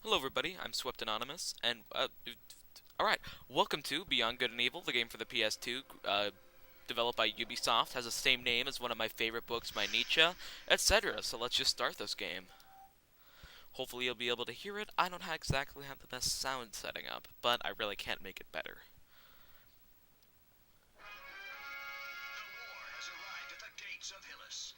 Hello everybody, I'm SweptAnonymous, and, alright, welcome to Beyond Good and Evil, the game for the PS2, developed by Ubisoft, has the same name as one of my favorite books by Nietzsche, etc. So let's just start this game. Hopefully you'll be able to hear it. I don't exactly have the best sound setting up, but I really can't make it better. The war has arrived at the gates of Hillis.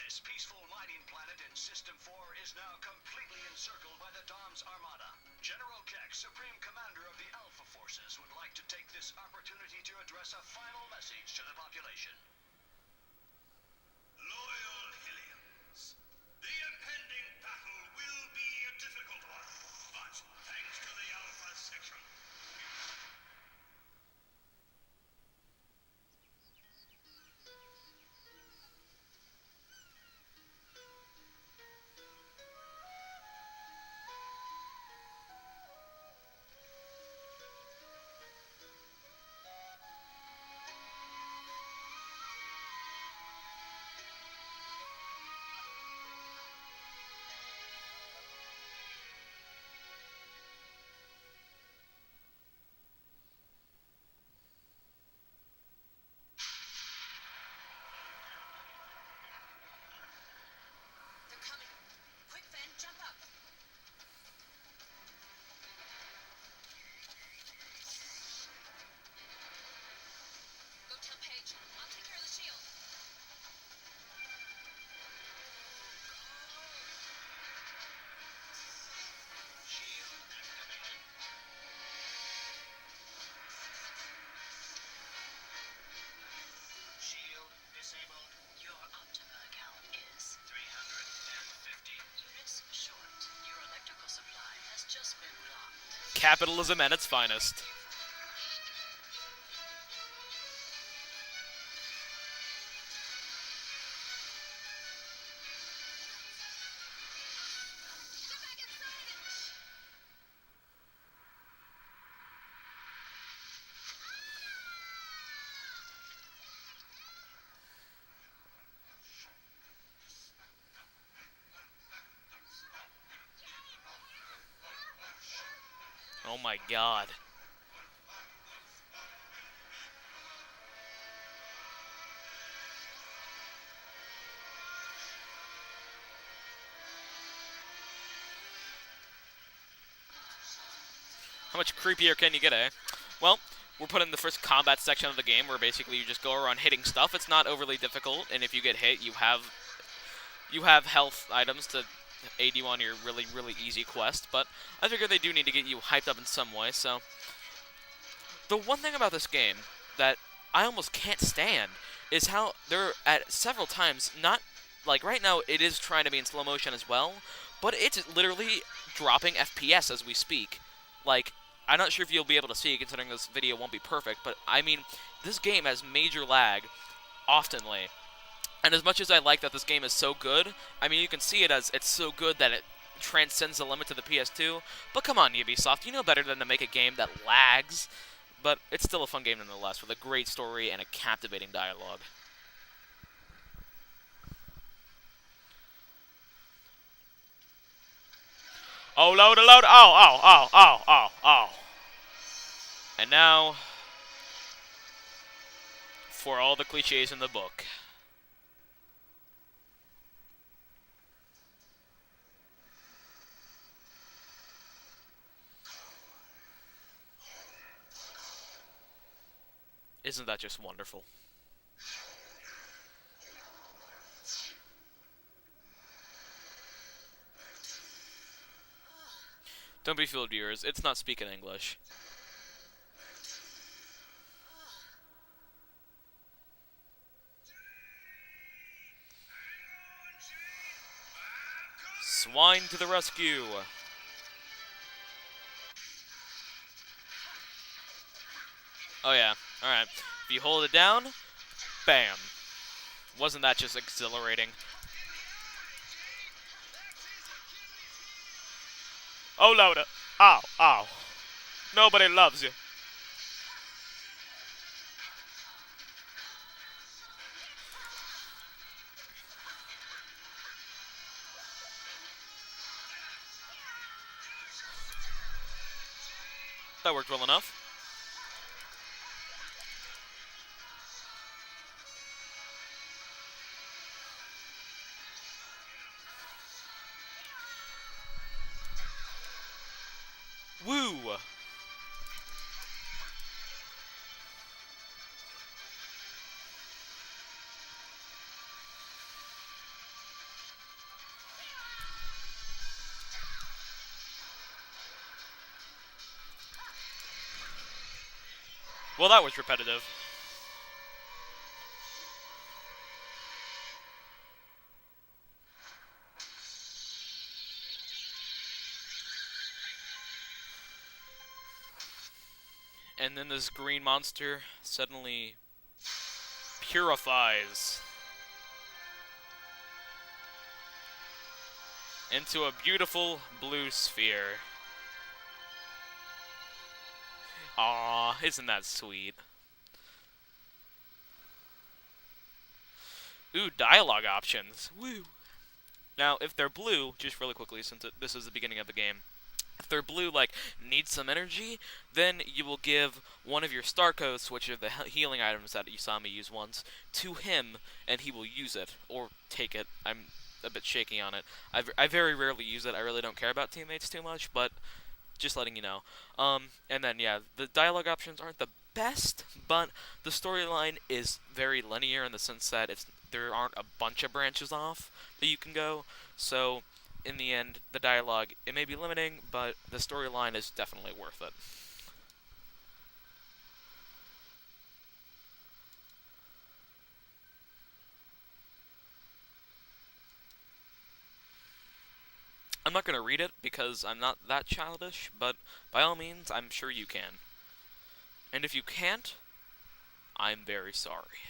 This peaceful mining planet in System 4 is now completely encircled by the Dom's armada. General Keck, Supreme Commander of the Alpha Forces, would like to take this opportunity to address a final message to the population. Loyal Hillians, the impending battle will be a difficult one, but thanks to the Alpha Section, They're coming. Quick, Fen, jump up. Go tell Paige. I'll take care of the shield. Shield activated. Shield disabled. Your Optima account is 350. units short. Your electrical supply has just been blocked. Capitalism at its finest. Get back inside! Oh my god. How much creepier can you get, eh? Well, we're put in the first combat section of the game where basically you just go around hitting stuff. It's not overly difficult, and if you get hit, you have health items to aid you on your really easy quest, but I figure they do need to get you hyped up in some way, so the one thing about this game that I almost can't stand is how there at several times, not like right now it is trying to be in slow motion as well, but it's literally dropping FPS as we speak. Like, I'm not sure if you'll be able to see considering this video won't be perfect, but I mean, this game has major lag oftenly. And as much as I like that this game is so good, I mean, you can see it as it's so good that it transcends the limit to the PS2. But come on, Ubisoft, you know better than to make a game that lags. But it's still a fun game nonetheless, with a great story and a captivating dialogue. Oh, load, load, oh. And now, for all the cliches in the book. Isn't that just wonderful? Don't be fooled, viewers. It's not speaking English. Swine to the rescue! Oh yeah, alright. If you hold it down, bam. Wasn't that just exhilarating? Oh, Loda. Ow. Nobody loves you. That worked well enough. Woo! Well, that was repetitive. And then this green monster suddenly purifies into a beautiful blue sphere. Aw, isn't that sweet? Ooh, dialogue options. Woo! Now, if they're blue, just really quickly, since this is the beginning of the game, if they're blue, like, need some energy, then you will give one of your star coats, which are the healing items that you saw me use once, to him, and he will use it, or take it. I'm a bit shaky on it. I very rarely use it. I really don't care about teammates too much, but just letting you know. And then, yeah, the dialogue options aren't the best, but the storyline is very linear in the sense that there aren't a bunch of branches off that you can go. So, in the end, the dialogue, it may be limiting, but the storyline is definitely worth it. I'm not going to read it because I'm not that childish, but by all means, I'm sure you can. And if you can't, I'm very sorry.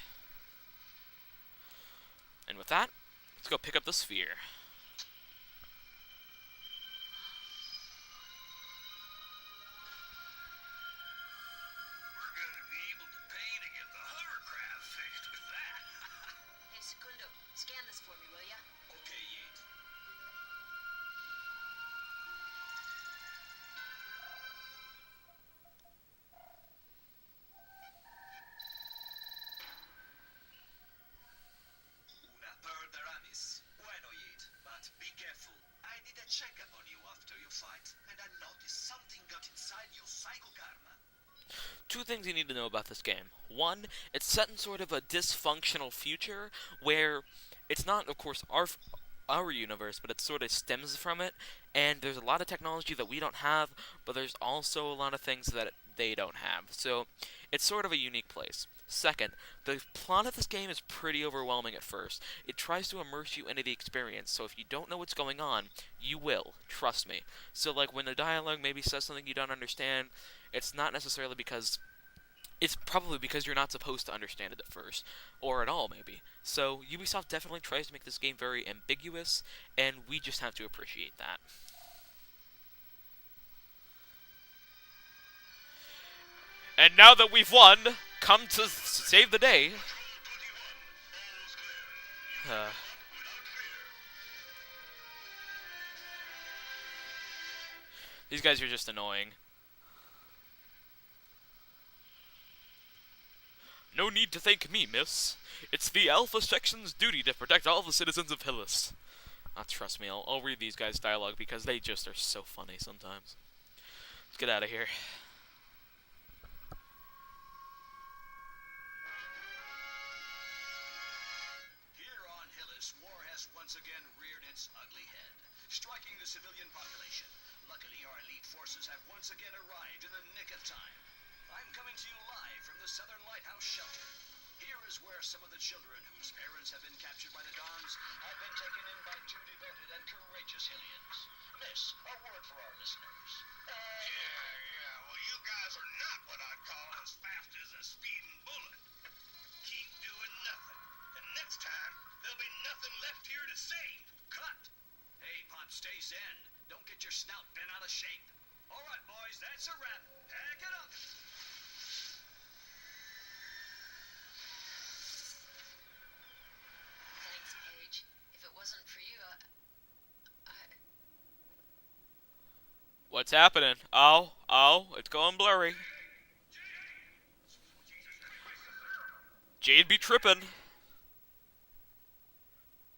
And with that, let's go pick up the sphere. We're gonna be able to pay to get the hovercraft fixed with that. Hey, Secundo, scan this for me, will ya? Okay, Yeet. Una punderful. Bueno, Yeet, but be careful. I did a checkup on you after your fight, and I noticed something got inside your psycho karma. Two things you need to know about this game. One, it's set in sort of a dysfunctional future where it's not, of course, our universe, but it sort of stems from it, and there's a lot of technology that we don't have, but there's also a lot of things that they don't have. So, it's sort of a unique place. Second, the plot of this game is pretty overwhelming at first. It tries to immerse you into the experience, so if you don't know what's going on, you will. Trust me. So, like, when the dialogue maybe says something you don't understand, it's not necessarily because it's probably because you're not supposed to understand it at first, or at all, maybe. So, Ubisoft definitely tries to make this game very ambiguous, and we just have to appreciate that. And now that we've won, come to save the day. Uh, these guys are just annoying. No need to thank me, miss. It's the Alpha Section's duty to protect all the citizens of Hillis. Trust me, I'll read these guys' dialogue because they just are so funny sometimes. Let's get out of here. Here on Hillis, war has once again reared its ugly head, striking the civilian population. Luckily, our elite forces have once again arrived in the nick of time. I'm coming to you live from the Southern Lighthouse Shelter. Here is where some of the children whose parents have been captured by the Doms have been taken in by two devoted and courageous Hillians. Miss, a word for our listeners. Yeah, well, you guys are not what I'd call as fast as a speeding bullet. Keep doing nothing, and next time, there'll be nothing left here to save. Cut! Hey, Pop, stay zen. Don't get your snout bent out of shape. All right, boys, that's a wrap. Pack it up. Thanks, Paige. If it wasn't for you, What's What's happening? Oh, it's going blurry. Jade be tripping.